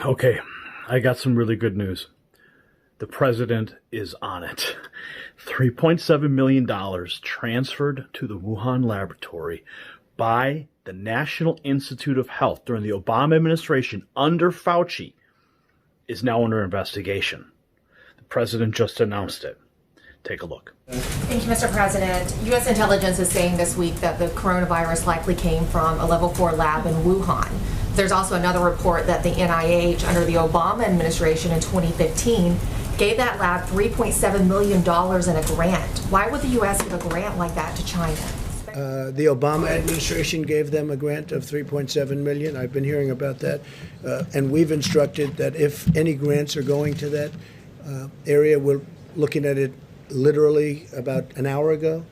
Okay, I got some really good news. The president is on it. $3.7 million transferred to the Wuhan laboratory by the National Institute of Health during the Obama administration under Fauci is now under investigation. The president just announced it. Take a look. Thank you, Mr. President. U.S. intelligence is saying this week that the coronavirus likely came from a level 4 lab in Wuhan. There's also another report that the NIH, under the Obama administration in 2015, gave that lab $3.7 million in a grant. Why would the U.S. give a grant like that to China? The Obama administration gave them a grant of $3.7 million. I've been hearing about that. And we've instructed that if any grants are going to that area, we're looking at it literally about an hour ago,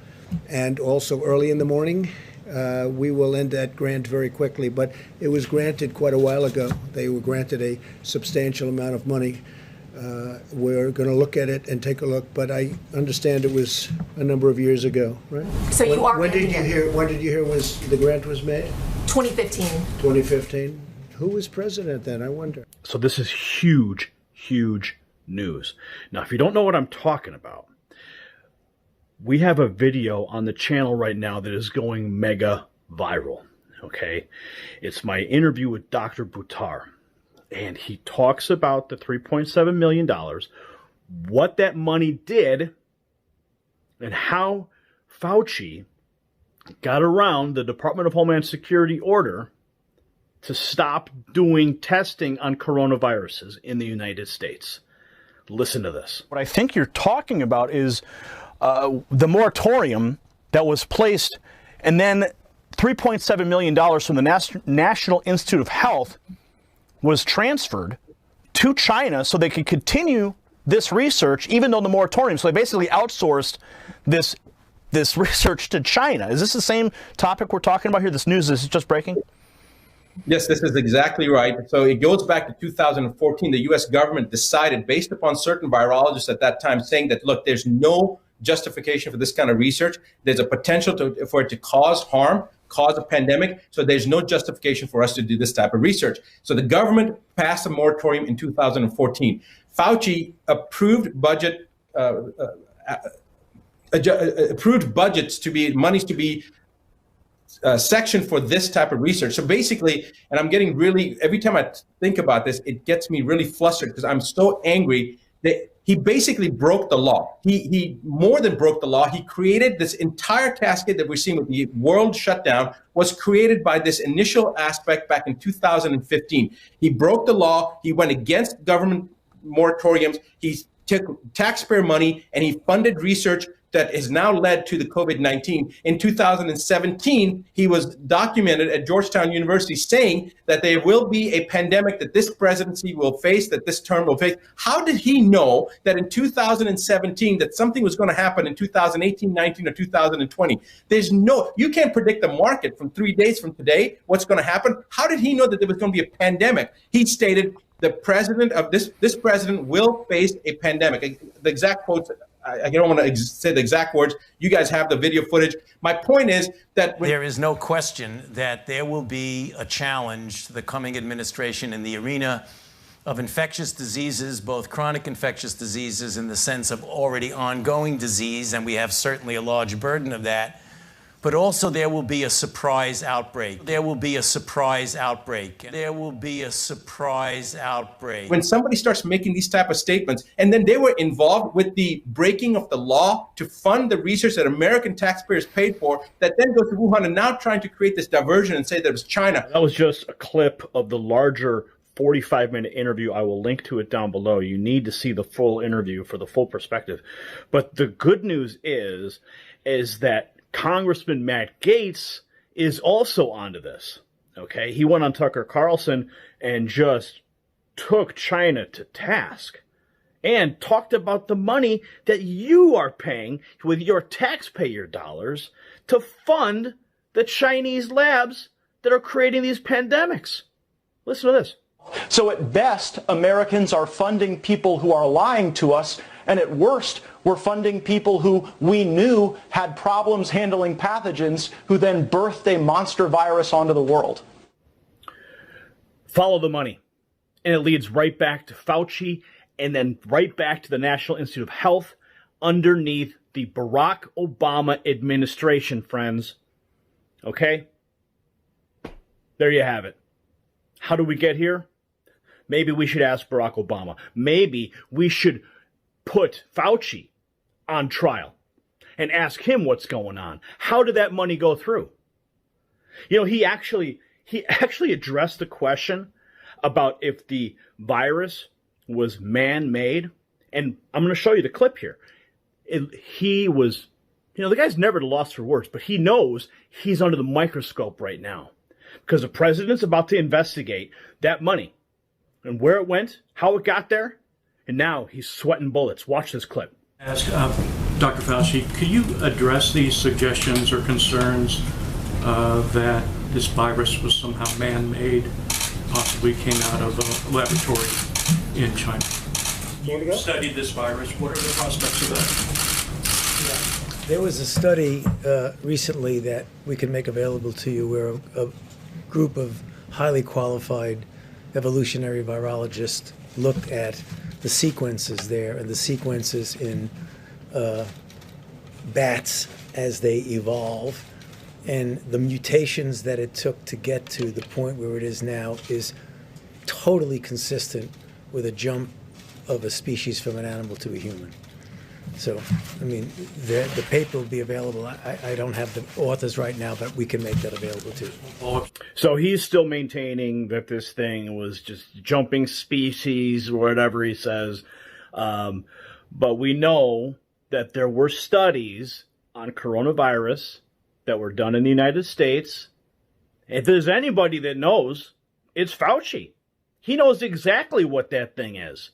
and also early in the morning. We will end that grant very quickly, but it was granted quite a while ago. They were granted a substantial amount of money. We're going to look at it and take a look, but I understand it was a number of years ago, right? So you are. When did you hear was the grant was made? 2015. 2015. Who was president then? I wonder. So this is huge, huge news. Now, if you don't know what I'm talking about, we have a video on the channel right now that is going mega viral. Okay, it's my interview with Dr. Buttar. And he talks about the $3.7 million, what that money did, and how Fauci got around the Department of Homeland Security order to stop doing testing on coronaviruses in the United States. Listen to this. What I think you're talking about is the moratorium that was placed, and then $3.7 million from the National Institute of Health was transferred to China so they could continue this research, even though the moratorium. So they basically outsourced this research to China. Is this the same topic we're talking about here? This news is just breaking? Yes, this is exactly right. So it goes back to 2014. The U.S. government decided, based upon certain virologists at that time, saying that, look, there's no justification for this kind of research. There's a potential for it to cause harm, cause a pandemic. So there's no justification for us to do this type of research. So the government passed a moratorium in 2014. Fauci approved approved budgets to be monies to be sectioned for this type of research. So basically, and I'm getting really, every time I think about this, it gets me really flustered because I'm so angry that he basically broke the law. He more than broke the law. He created this entire cascade that we're seeing with the world shutdown was created by this initial aspect back in 2015. He broke the law. He went against government moratoriums. He took taxpayer money and he funded research that has now led to the COVID-19. In 2017, he was documented at Georgetown University saying that there will be a pandemic that this presidency will face, that this term will face. How did he know that in 2017 that something was going to happen in 2018, 19, or 2020? You can't predict the market from 3 days from today, what's going to happen. How did he know that there was going to be a pandemic? He stated the president of this president will face a pandemic. The exact quotes, I don't want to say the exact words. You guys have the video footage. My point is that there is no question that there will be a challenge to the coming administration in the arena of infectious diseases, both chronic infectious diseases in the sense of already ongoing disease, and we have certainly a large burden of that. But also there will be a surprise outbreak. There will be a surprise outbreak. There will be a surprise outbreak. When somebody starts making these type of statements, and then they were involved with the breaking of the law to fund the research that American taxpayers paid for, that then goes to Wuhan and now trying to create this diversion and say that it was China. That was just a clip of the larger 45-minute interview. I will link to it down below. You need to see the full interview for the full perspective. But the good news is that Congressman Matt Gaetz is also onto this. Okay, he went on Tucker Carlson and just took China to task and talked about the money that you are paying with your taxpayer dollars to fund the Chinese labs that are creating these pandemics. Listen to this. So at best, Americans are funding people who are lying to us, and at worst, we're funding people who we knew had problems handling pathogens, who then birthed a monster virus onto the world. Follow the money. And it leads right back to Fauci and then right back to the National Institute of Health underneath the Barack Obama administration, friends. Okay? There you have it. How do we get here? Maybe we should ask Barack Obama. Maybe we should put Fauci on trial and ask him what's going on. How did that money go through? You know, he actually addressed the question about if the virus was man-made. And I'm going to show you the clip here. He was, you know, the guy's never lost for words, but he knows he's under the microscope right now because the president's about to investigate that money and where it went, how it got there, and now he's sweating bullets. Watch this clip. Ask Dr. Fauci, could you address these suggestions or concerns that this virus was somehow man-made, possibly came out of a laboratory in China? You studied this virus. What are the prospects of that? There was a study recently that we can make available to you where a group of highly qualified evolutionary virologists looked at the sequences there and the sequences in bats as they evolve. And the mutations that it took to get to the point where it is now is totally consistent with a jump of a species from an animal to a human. So, I mean, the paper will be available. I don't have the authors right now, but we can make that available too. So he's still maintaining that this thing was just jumping species or whatever he says. But we know that there were studies on coronavirus that were done in the United States. If there's anybody that knows, it's Fauci. He knows exactly what that thing is.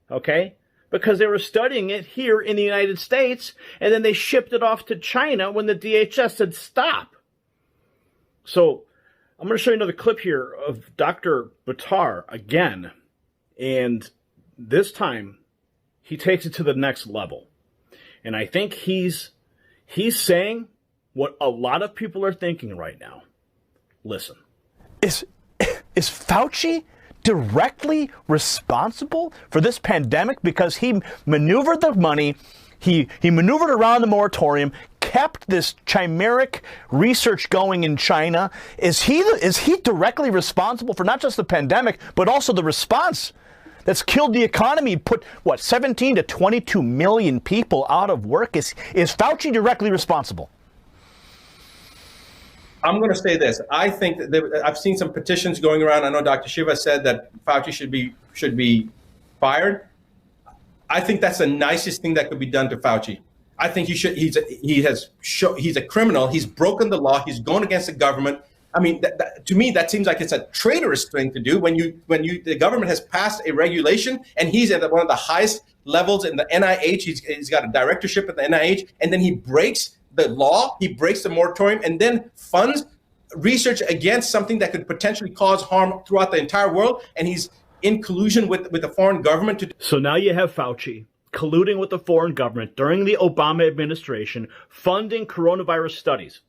Okay? Because they were studying it here in the United States, and then they shipped it off to China when the DHS said stop. So I'm going to show you another clip here of Dr. Buttar again. And this time, he takes it to the next level. And I think he's saying what a lot of people are thinking right now. Listen. Is Fauci directly responsible for this pandemic because he maneuvered the money, he maneuvered around the moratorium, kept this chimeric research going in China? Is he directly responsible for not just the pandemic, but also the response that's killed the economy, put, 17 to 22 million people out of work? Is Fauci directly responsible? I'm going to say this. I think that I've seen some petitions going around. I know Dr. Shiva said that Fauci should be fired. I think that's the nicest thing that could be done to Fauci. I think he's a criminal. He's broken the law. He's going against the government. I mean, to me, that seems like it's a traitorous thing to do when the government has passed a regulation and he's at one of the highest levels in the NIH. He's got a directorship at the NIH, and then he breaks the law, he breaks the moratorium, and then funds research against something that could potentially cause harm throughout the entire world. And he's in collusion with the foreign government to. So now you have Fauci colluding with the foreign government during the Obama administration, funding coronavirus studies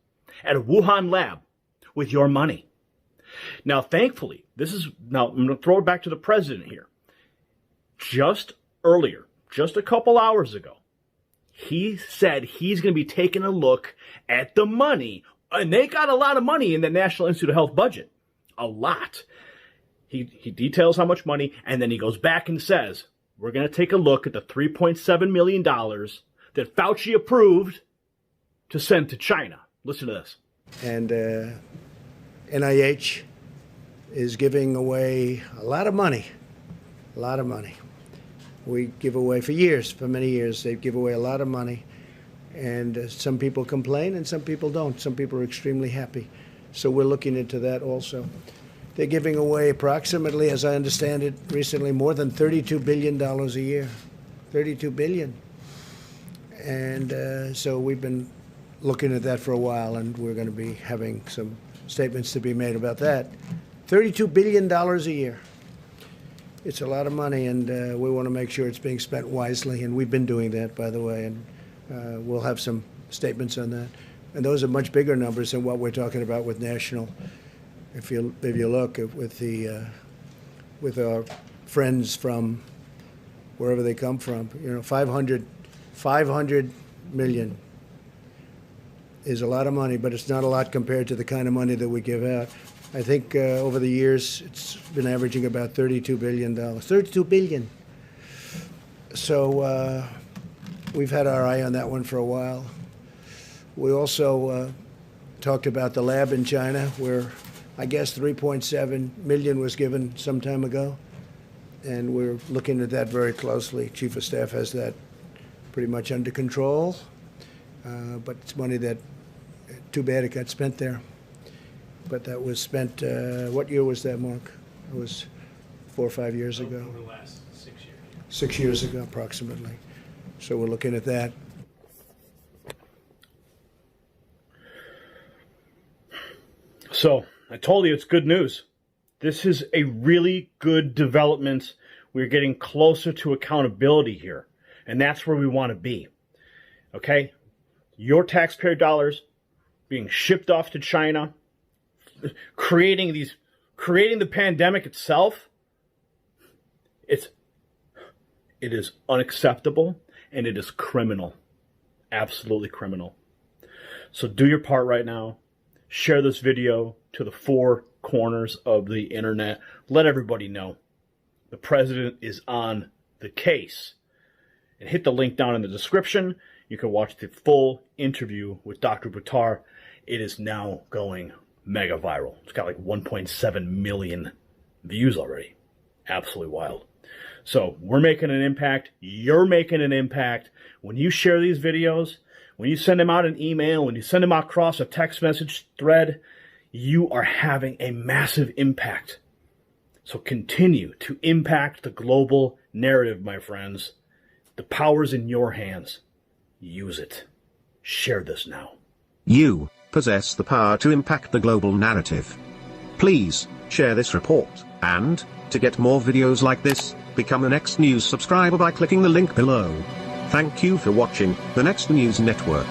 at a Wuhan lab with your money. Now, thankfully, I'm going to throw it back to the president here. Just earlier, just a couple hours ago, he said he's going to be taking a look at the money. And they got a lot of money in the National Institute of Health budget. A lot. He details how much money, and then he goes back and says, we're going to take a look at the $3.7 million that Fauci approved to send to China. Listen to this. And NIH is giving away a lot of money. A lot of money. We give away for many years, they give away a lot of money. And some people complain and some people don't. Some people are extremely happy. So we're looking into that also. They're giving away approximately, as I understand it, recently more than $32 billion a year. $32 billion. And so we've been looking at that for a while, and we're going to be having some statements to be made about that. $32 billion a year. It's a lot of money, and we want to make sure it's being spent wisely, and we've been doing that, by the way, and we'll have some statements on that. And those are much bigger numbers than what we're talking about with national. If you look with the with our friends from wherever they come from. 500 million is a lot of money, but it's not a lot compared to the kind of money that we give out. I think over the years, it's been averaging about $32 billion. $32 billion. So we've had our eye on that one for a while. We also talked about the lab in China, where I guess 3.7 million was given some time ago. And we're looking at that very closely. Chief of Staff has that pretty much under control. But it's money that, too bad it got spent there. But that was spent, what year was that, Mark? It was 4 or 5 years ago. Over the last 6 years. 6 years ago, approximately. So we're looking at that. So I told you it's good news. This is a really good development. We're getting closer to accountability here. And that's where we want to be. Okay? Your taxpayer dollars being shipped off to China, creating the pandemic itself. It is unacceptable, and it is criminal. Absolutely criminal. So do your part right now. Share this video to the 4 corners of the internet. Let everybody know the president is on the case. And hit the link down in the description. You can watch the full interview with Dr. Buttar. It is now going mega viral. It's got like 1.7 million views already. Absolutely wild. So we're making an impact. You're making an impact. When you share these videos, when you send them out an email, when you send them out across a text message thread, you are having a massive impact. So continue to impact the global narrative, my friends. The power's in your hands. Use it. Share this now. You possess the power to impact the global narrative. Please share this report, and to get more videos like this, become an Next News subscriber by clicking the link below. Thank you for watching the Next News Network.